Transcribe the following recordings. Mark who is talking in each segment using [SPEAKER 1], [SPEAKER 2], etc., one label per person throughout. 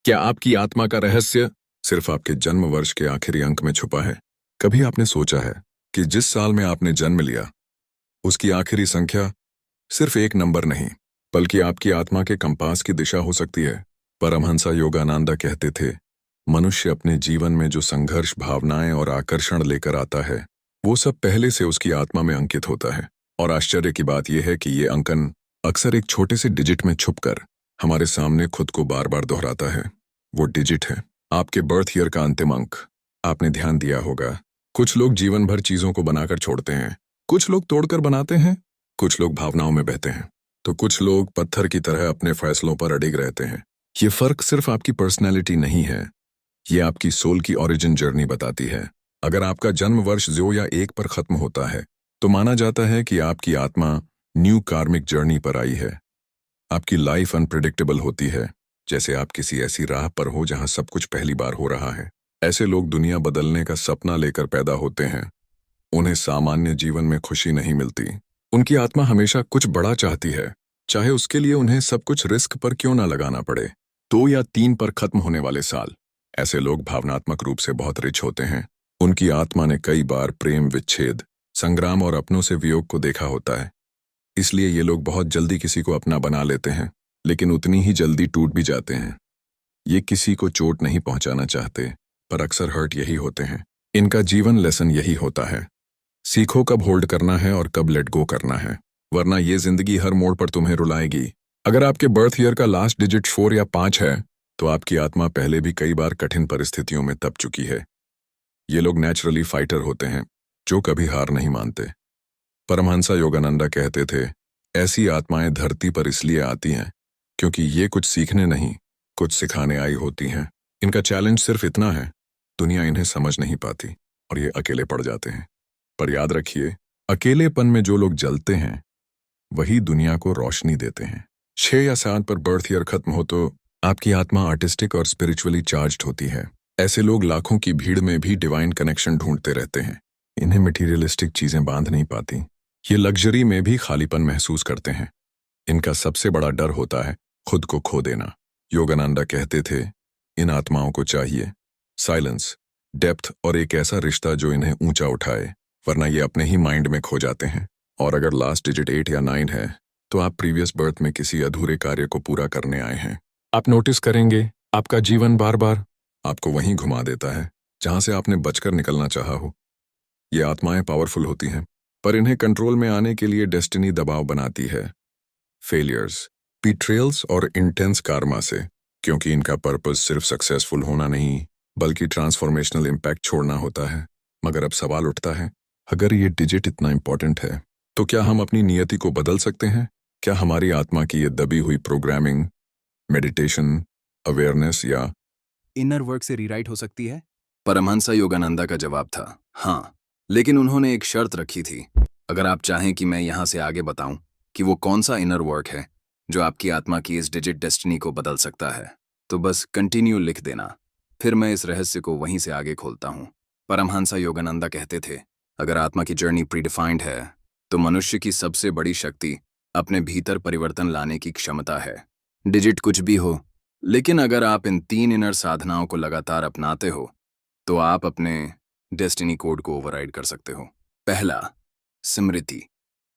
[SPEAKER 1] क्या आपकी आत्मा का रहस्य सिर्फ आपके जन्म वर्ष के आखिरी अंक में छुपा है? कभी आपने सोचा है कि जिस साल में आपने जन्म लिया, उसकी आखिरी संख्या सिर्फ एक नंबर नहीं, बल्कि आपकी आत्मा के कंपास की दिशा हो सकती है? परमहंसा योगानंदा कहते थे, मनुष्य अपने जीवन में जो संघर्ष, भावनाएं और आकर्षण लेकर आता है, वो सब पहले से उसकी आत्मा में अंकित होता है। और आश्चर्य की बात यह है कि ये अंकन अक्सर एक छोटे से डिजिट में छुपकर हमारे सामने खुद को बार बार दोहराता है। वो डिजिट है आपके बर्थ ईयर का अंतिम अंक। आपने ध्यान दिया होगा, कुछ लोग जीवन भर चीजों को बनाकर छोड़ते हैं, कुछ लोग तोड़कर बनाते हैं, कुछ लोग भावनाओं में बहते हैं, तो कुछ लोग पत्थर की तरह अपने फैसलों पर अडिग रहते हैं। ये फर्क सिर्फ आपकी पर्सनैलिटी नहीं है, ये आपकी सोल की ओरिजिन जर्नी बताती है। अगर आपका जन्म वर्ष 0 या 1 पर खत्म होता है, तो माना जाता है कि आपकी आत्मा न्यू कार्मिक जर्नी पर आई है। आपकी लाइफ अनप्रिडिक्टेबल होती है, जैसे आप किसी ऐसी राह पर हो जहां सब कुछ पहली बार हो रहा है। ऐसे लोग दुनिया बदलने का सपना लेकर पैदा होते हैं। उन्हें सामान्य जीवन में खुशी नहीं मिलती। उनकी आत्मा हमेशा कुछ बड़ा चाहती है, चाहे उसके लिए उन्हें सब कुछ रिस्क पर क्यों ना लगाना पड़े। 2 या 3 पर खत्म होने वाले साल, ऐसे लोग भावनात्मक रूप से बहुत रिच होते हैं। उनकी आत्मा ने कई बार प्रेम, विच्छेद, संग्राम और अपनों से वियोग को देखा होता है। इसलिए ये लोग बहुत जल्दी किसी को अपना बना लेते हैं, लेकिन उतनी ही जल्दी टूट भी जाते हैं। ये किसी को चोट नहीं पहुंचाना चाहते, पर अक्सर हर्ट यही होते हैं। इनका जीवन लेसन यही होता है, सीखो कब होल्ड करना है और कब लेट गो करना है, वरना ये जिंदगी हर मोड़ पर तुम्हें रुलाएगी। अगर आपके बर्थ ईयर का लास्ट डिजिट 4 या 5 है, तो आपकी आत्मा पहले भी कई बार कठिन परिस्थितियों में तप चुकी है। ये लोग नेचुरली फाइटर होते हैं, जो कभी हार नहीं मानते। परमहंसा योगानंदा कहते थे, ऐसी आत्माएं धरती पर इसलिए आती हैं क्योंकि ये कुछ सीखने नहीं, कुछ सिखाने आई होती हैं। इनका चैलेंज सिर्फ इतना है, दुनिया इन्हें समझ नहीं पाती और ये अकेले पड़ जाते हैं। पर याद रखिए, अकेलेपन में जो लोग जलते हैं, वही दुनिया को रोशनी देते हैं। 6 या 7 पर बर्थ ईयर खत्म हो तो आपकी आत्मा आर्टिस्टिक और स्पिरिचुअली चार्ज्ड होती है। ऐसे लोग लाखों की भीड़ में भी डिवाइन कनेक्शन ढूंढते रहते हैं। इन्हें मटीरियलिस्टिक चीजें बांध नहीं पाती। ये लग्जरी में भी खालीपन महसूस करते हैं। इनका सबसे बड़ा डर होता है खुद को खो देना। योगानंदा कहते थे, इन आत्माओं को चाहिए साइलेंस, डेप्थ और एक ऐसा रिश्ता जो इन्हें ऊंचा उठाए, वरना ये अपने ही माइंड में खो जाते हैं। और अगर लास्ट डिजिट 8 या 9 है, तो आप प्रीवियस बर्थ में किसी अधूरे कार्य को पूरा करने आए हैं। आप नोटिस करेंगे, आपका जीवन बार बार आपको वहीं घुमा देता है जहां से आपने बचकर निकलना चाहा हो। ये आत्माएं पावरफुल होती हैं, पर इन्हें कंट्रोल में आने के लिए डेस्टिनी दबाव बनाती है, फेलियर्स, बिट्रेयल्स और इंटेंस कार्मा से। क्योंकि इनका पर्पस सिर्फ सक्सेसफुल होना नहीं, बल्कि ट्रांसफॉर्मेशनल इम्पैक्ट छोड़ना होता है। मगर अब सवाल उठता है, अगर ये डिजिट इतना इंपॉर्टेंट है, तो क्या हम अपनी नियति को बदल सकते हैं? क्या हमारी आत्मा की ये दबी हुई प्रोग्रामिंग, मेडिटेशन, अवेयरनेस या
[SPEAKER 2] इनर वर्क से रीराइट हो सकती है? परमहंसा योगानंदा का जवाब था हाँ, लेकिन उन्होंने एक शर्त रखी थी। अगर आप चाहें कि मैं यहाँ से आगे बताऊं कि वो कौन सा इनर वर्क है जो आपकी आत्मा की इस डिजिट डेस्टिनी को बदल सकता है, तो बस कंटिन्यू लिख देना, फिर मैं इस रहस्य को वहीं से आगे खोलता हूँ। परमहंसा योगानंदा कहते थे, अगर आत्मा की जर्नी प्रीडिफाइंड है, तो मनुष्य की सबसे बड़ी शक्ति अपने भीतर परिवर्तन लाने की क्षमता है। डिजिट कुछ भी हो, लेकिन अगर आप इन 3 इनर साधनाओं को लगातार अपनाते हो, तो आप अपने डेस्टिनी कोड को ओवरराइड कर सकते हो। पहला, स्मृति,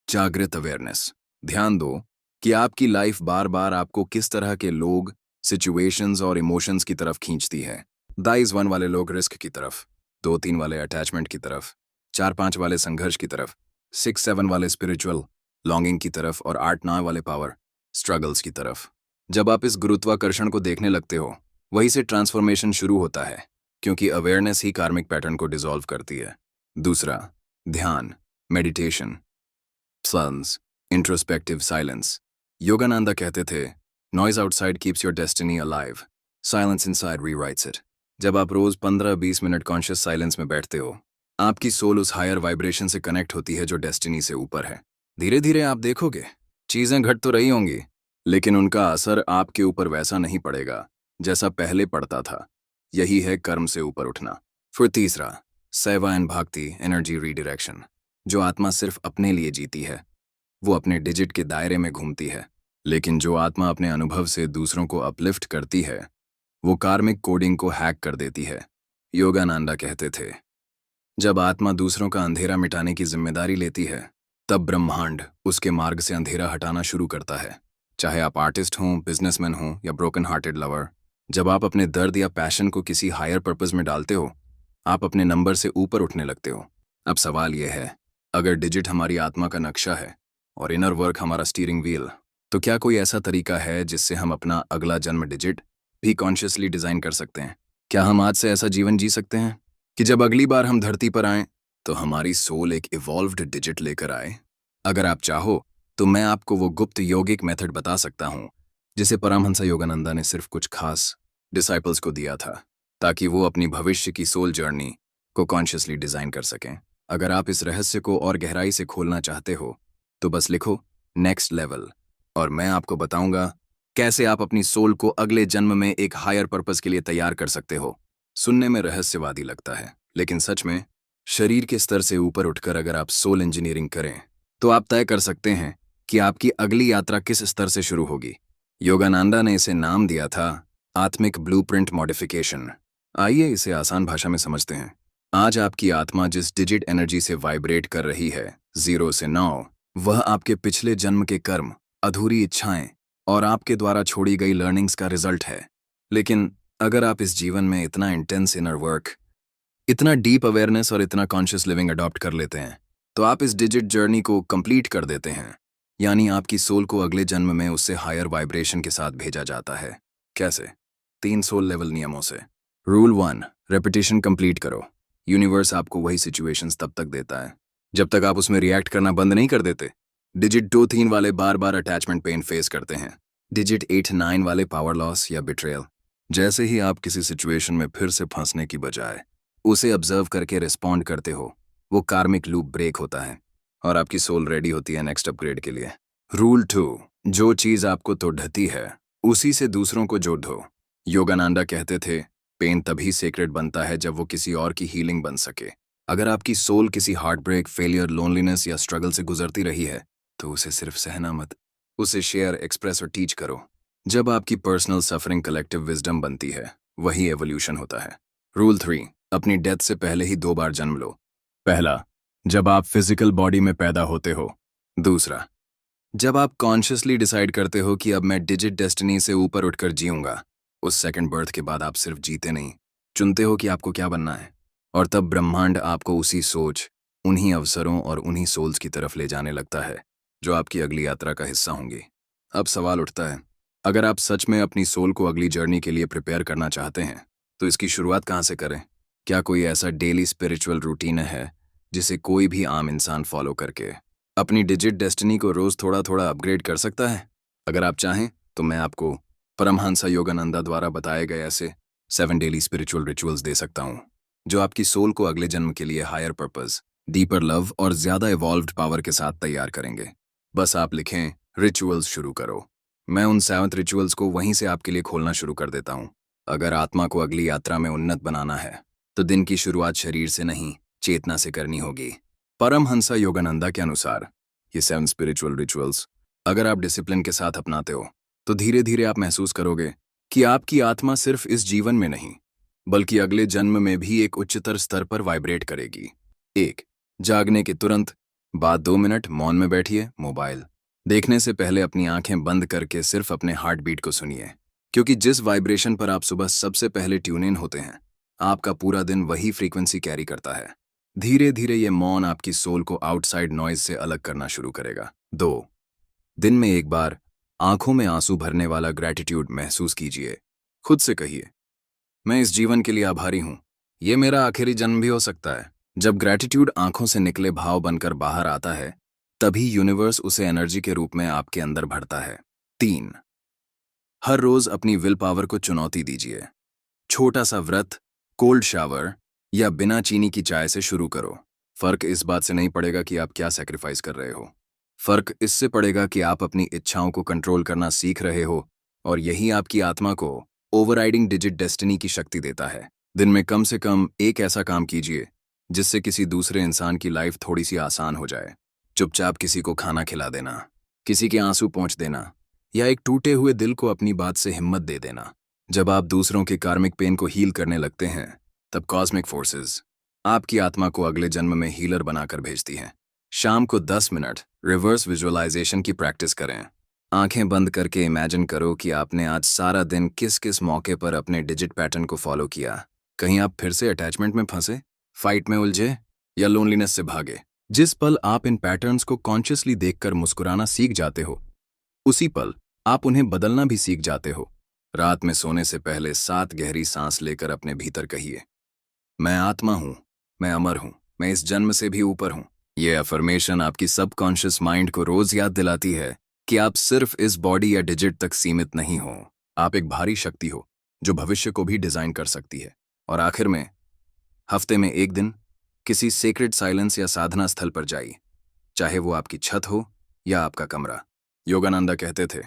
[SPEAKER 2] जागृत अवेयरनेस। ध्यान दो कि आपकी लाइफ बार बार आपको किस तरह के लोग, सिचुएशंस और इमोशंस की तरफ खींचती है। दाइज 1 वाले लोग रिस्क की तरफ, 2-3 वाले अटैचमेंट की तरफ, 4-5 वाले संघर्ष की तरफ, 6-7 वाले स्पिरिचुअल लॉन्गिंग की तरफ और 8-9 वाले पावर स्ट्रगल्स की तरफ। जब आप इस गुरुत्वाकर्षण को देखने लगते हो, वहीं से ट्रांसफॉर्मेशन शुरू होता है, क्योंकि अवेयरनेस ही कार्मिक पैटर्न को डिसॉल्व करती है। दूसरा, ध्यान, मेडिटेशन, सन्स, इंट्रोस्पेक्टिव साइलेंस। योगानंदा कहते थे, noise outside keeps your destiny alive, silence inside rewrites it. जब आप रोज 15-20 मिनट कॉन्शियस साइलेंस में बैठते हो, आपकी सोल उस हायर वाइब्रेशन से कनेक्ट होती है जो डेस्टिनी से ऊपर है। धीरे धीरे आप देखोगे, चीजें घट तो रही होंगी, लेकिन उनका असर आपके ऊपर वैसा नहीं पड़ेगा जैसा पहले पड़ता था। यही है कर्म से ऊपर उठना। फिर तीसरा, सेवा एंड भक्ति, एनर्जी रीडायरेक्शन। जो आत्मा सिर्फ अपने लिए जीती है, वो अपने डिजिट के दायरे में घूमती है, लेकिन जो आत्मा अपने अनुभव से दूसरों को अपलिफ्ट करती है, वो कार्मिक कोडिंग को हैक कर देती है। योगानंदा कहते थे, जब आत्मा दूसरों का अंधेरा मिटाने की जिम्मेदारी लेती है, तब ब्रह्मांड उसके मार्ग से अंधेरा हटाना शुरू करता है। चाहे आप आर्टिस्ट हों, बिजनेसमैन हों या ब्रोकन हार्टेड लवर, जब आप अपने दर्द या पैशन को किसी हायर पर्पस में डालते हो, आप अपने नंबर से ऊपर उठने लगते हो। अब सवाल यह है, अगर डिजिट हमारी आत्मा का नक्शा है और इनर वर्क हमारा स्टीयरिंग व्हील, तो क्या कोई ऐसा तरीका है जिससे हम अपना अगला जन्म डिजिट भी कॉन्शियसली डिजाइन कर सकते हैं? क्या हम आज से ऐसा जीवन जी सकते हैं कि जब अगली बार हम धरती पर आएं तो हमारी सोल एक इवॉल्व्ड डिजिट लेकर आए? अगर आप चाहो तो मैं आपको वो गुप्त योगिक मेथड बता सकता हूँ जिसे परमहंस योगानंदा ने सिर्फ कुछ खास डिसाइपल्स को दिया था, ताकि वो अपनी भविष्य की सोल जर्नी को कॉन्शियसली डिजाइन कर सकें। अगर आप इस रहस्य को और गहराई से खोलना चाहते हो तो बस लिखो नेक्स्ट लेवल, और मैं आपको बताऊंगा कैसे आप अपनी सोल को अगले जन्म में एक हायर पर्पस के लिए तैयार कर सकते हो। सुनने में रहस्यवादी लगता है, लेकिन सच में शरीर के स्तर से ऊपर उठकर अगर आप सोल इंजीनियरिंग करें तो आप तय कर सकते हैं कि आपकी अगली यात्रा किस स्तर से शुरू होगी। योगानंदा ने इसे नाम दिया था आत्मिक ब्लूप्रिंट मॉडिफिकेशन। आइए इसे आसान भाषा में समझते हैं। आज आपकी आत्मा जिस डिजिट एनर्जी से वाइब्रेट कर रही है, 0 से 9, वह आपके पिछले जन्म के कर्म, अधूरी इच्छाएं और आपके द्वारा छोड़ी गई लर्निंग्स का रिजल्ट है। लेकिन अगर आप इस जीवन में इतना इंटेंस इनर वर्क, इतना डीप अवेयरनेस और इतना कॉन्शियस लिविंग अडॉप्ट कर लेते हैं, तो आप इस डिजिट जर्नी को कंप्लीट कर देते हैं। यानी आपकी सोल को अगले जन्म में उससे हायर वाइब्रेशन के साथ भेजा जाता है। कैसे? 3 सोल लेवल नियमों से। रूल 1, रेपिटेशन कंप्लीट करो। यूनिवर्स आपको वही सिचुएशंस तब तक देता है जब तक आप उसमें रिएक्ट करना बंद नहीं कर देते। डिजिट 2-3 वाले बार बार अटैचमेंट पेन फेस करते हैं। डिजिट 8-9 वाले पावर लॉस या बिट्रेयल। जैसे ही आप किसी सिचुएशन में फिर से फंसने की बजाय उसे ऑब्जर्व करके रिस्पॉन्ड करते हो, वो कार्मिक लूप ब्रेक होता है और आपकी सोल रेडी होती है नेक्स्ट अपग्रेड के लिए। रूल 2, जो चीज आपको तो ढती है उसी से दूसरों को जोड़ दो। योगानंदा कहते थे, पेन तभी सेक्रेट बनता है जब वो किसी और की हीलिंग बन सके। अगर आपकी सोल किसी हार्ट ब्रेक, फेलियर, लोनलीनेस या स्ट्रगल से गुजरती रही है तो उसे सिर्फ सहना मत, उसे शेयर, एक्सप्रेस और टीच करो। जब आपकी पर्सनल सफरिंग कलेक्टिव विजडम बनती है, वही एवोल्यूशन होता है। रूल 3, अपनी डेथ से पहले ही 2 बार जन्म लो। पहला, जब आप फिजिकल बॉडी में पैदा होते हो। दूसरा, जब आप कॉन्शियसली डिसाइड करते हो कि अब मैं डिजिट डेस्टिनी से ऊपर उठकर जीऊंगा। उस सेकंड बर्थ के बाद आप सिर्फ जीते नहीं, चुनते हो कि आपको क्या बनना है। और तब ब्रह्मांड आपको उसी सोच, उन्हीं अवसरों और उन्हीं सोल्स की तरफ ले जाने लगता है जो आपकी अगली यात्रा का हिस्सा होंगी। अब सवाल उठता है, अगर आप सच में अपनी सोल को अगली जर्नी के लिए प्रिपेयर करना चाहते हैं तो इसकी शुरुआत कहाँ से करें? क्या कोई ऐसा डेली स्पिरिचुअल रूटीन है जिसे कोई भी आम इंसान फॉलो करके अपनी डिजिट डेस्टिनी को रोज थोड़ा थोड़ा अपग्रेड कर सकता है? अगर आप चाहें तो मैं आपको परमहंस योगानंदा द्वारा बताए गए ऐसे 7 डेली स्पिरिचुअल रिचुअल्स दे सकता हूँ जो आपकी सोल को अगले जन्म के लिए हायर पर्पस, डीपर लव और ज्यादा इवॉल्व्ड पावर के साथ तैयार करेंगे। बस आप लिखें रिचुअल्स शुरू करो। मैं उन 7 रिचुअल्स को वहीं से आपके लिए खोलना शुरू कर देता हूँ। अगर आत्मा को अगली यात्रा में उन्नत बनाना है तो दिन की शुरुआत शरीर से नहीं, चेतना से करनी होगी। परमहंस योगानंदा के अनुसार ये 7 स्पिरिचुअल रिचुअल्स अगर आप डिसिप्लिन के साथ अपनाते हो तो धीरे धीरे आप महसूस करोगे कि आपकी आत्मा सिर्फ इस जीवन में नहीं बल्कि अगले जन्म में भी एक उच्चतर स्तर पर वाइब्रेट करेगी। 1, जागने के तुरंत बाद 2 मिनट मौन में बैठिए। मोबाइल देखने से पहले अपनी आंखें बंद करके सिर्फ अपने हार्ट बीट को सुनिए, क्योंकि जिस वाइब्रेशन पर आप सुबह सबसे पहले ट्यून इन होते हैं, आपका पूरा दिन वही फ्रीक्वेंसी कैरी करता है। धीरे धीरे ये मौन आपकी सोल को आउटसाइड नॉइज से अलग करना शुरू करेगा। 2, दिन में एक बार आंखों में आंसू भरने वाला ग्रैटिट्यूड महसूस कीजिए। खुद से कहिए, मैं इस जीवन के लिए आभारी हूं, ये मेरा आखिरी जन्म भी हो सकता है। जब ग्रैटिट्यूड आंखों से निकले भाव बनकर बाहर आता है, तभी यूनिवर्स उसे एनर्जी के रूप में आपके अंदर भरता है। 3, हर रोज अपनी विल पावर को चुनौती दीजिए। छोटा सा व्रत, कोल्ड शावर या बिना चीनी की चाय से शुरू करो। फर्क इस बात से नहीं पड़ेगा कि आप क्या सैक्रिफाइस कर रहे हो, फर्क इससे पड़ेगा कि आप अपनी इच्छाओं को कंट्रोल करना सीख रहे हो, और यही आपकी आत्मा को ओवरराइडिंग डिजिट डेस्टिनी की शक्ति देता है। दिन में कम से कम एक ऐसा काम कीजिए जिससे किसी दूसरे इंसान की लाइफ थोड़ी सी आसान हो जाए। चुपचाप किसी को खाना खिला देना, किसी के आंसू पोंछ देना या एक टूटे हुए दिल को अपनी बात से हिम्मत दे देना। जब आप दूसरों के कार्मिक पेन को हील करने लगते हैं, तब कॉस्मिक फोर्सेस आपकी आत्मा को अगले जन्म में हीलर बनाकर भेजती हैं। शाम को 10 मिनट रिवर्स विजुअलाइजेशन की प्रैक्टिस करें। आंखें बंद करके इमेजिन करो कि आपने आज सारा दिन किस किस मौके पर अपने डिजिट पैटर्न को फॉलो किया। कहीं आप फिर से अटैचमेंट में फंसे, फाइट में उलझे या लोनलीनेस से भागे। जिस पल आप इन पैटर्न्स को कॉन्शियसली देखकर मुस्कुराना सीख जाते हो, उसी पल आप उन्हें बदलना भी सीख जाते हो। रात में सोने से पहले 7 गहरी सांस लेकर अपने भीतर कहिए, मैं आत्मा हूं, मैं अमर हूं, मैं इस जन्म से भी ऊपर हूं। यह अफर्मेशन आपकी सबकॉन्शियस माइंड को रोज याद दिलाती है कि आप सिर्फ इस बॉडी या डिजिट तक सीमित नहीं हो। आप एक भारी शक्ति हो जो भविष्य को भी डिजाइन कर सकती है। और आखिर में, हफ्ते में एक दिन किसी सेक्रेड साइलेंस या साधना स्थल पर जाइए, चाहे वो आपकी छत हो या आपका कमरा। योगानंदा कहते थे,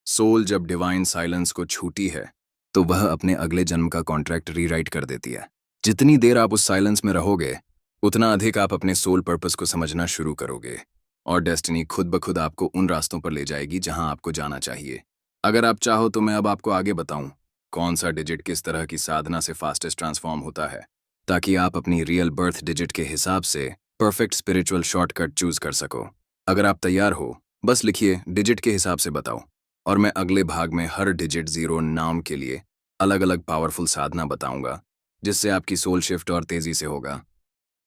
[SPEAKER 2] सोल जब डिवाइन साइलेंस को छूती है तो वह अपने अगले जन्म का कॉन्ट्रैक्ट रीराइट कर देती है। जितनी देर आप उस साइलेंस में रहोगे, उतना अधिक आप अपने सोल पर्पस को समझना शुरू करोगे और डेस्टिनी खुद ब खुद आपको उन रास्तों पर ले जाएगी जहां आपको जाना चाहिए। अगर आप चाहो तो मैं अब आपको आगे बताऊं कौन सा डिजिट किस तरह की साधना से फास्टेस्ट ट्रांसफॉर्म होता है, ताकि आप अपनी रियल बर्थ डिजिट के हिसाब से परफेक्ट स्पिरिचुअल शॉर्टकट चूज कर सको। अगर आप तैयार हो, बस लिखिए डिजिट के हिसाब से बताओ, और मैं अगले भाग में हर डिजिट 0 नाम के लिए अलग अलग पावरफुल साधना बताऊंगा, जिससे आपकी सोल शिफ्ट और तेजी से होगा।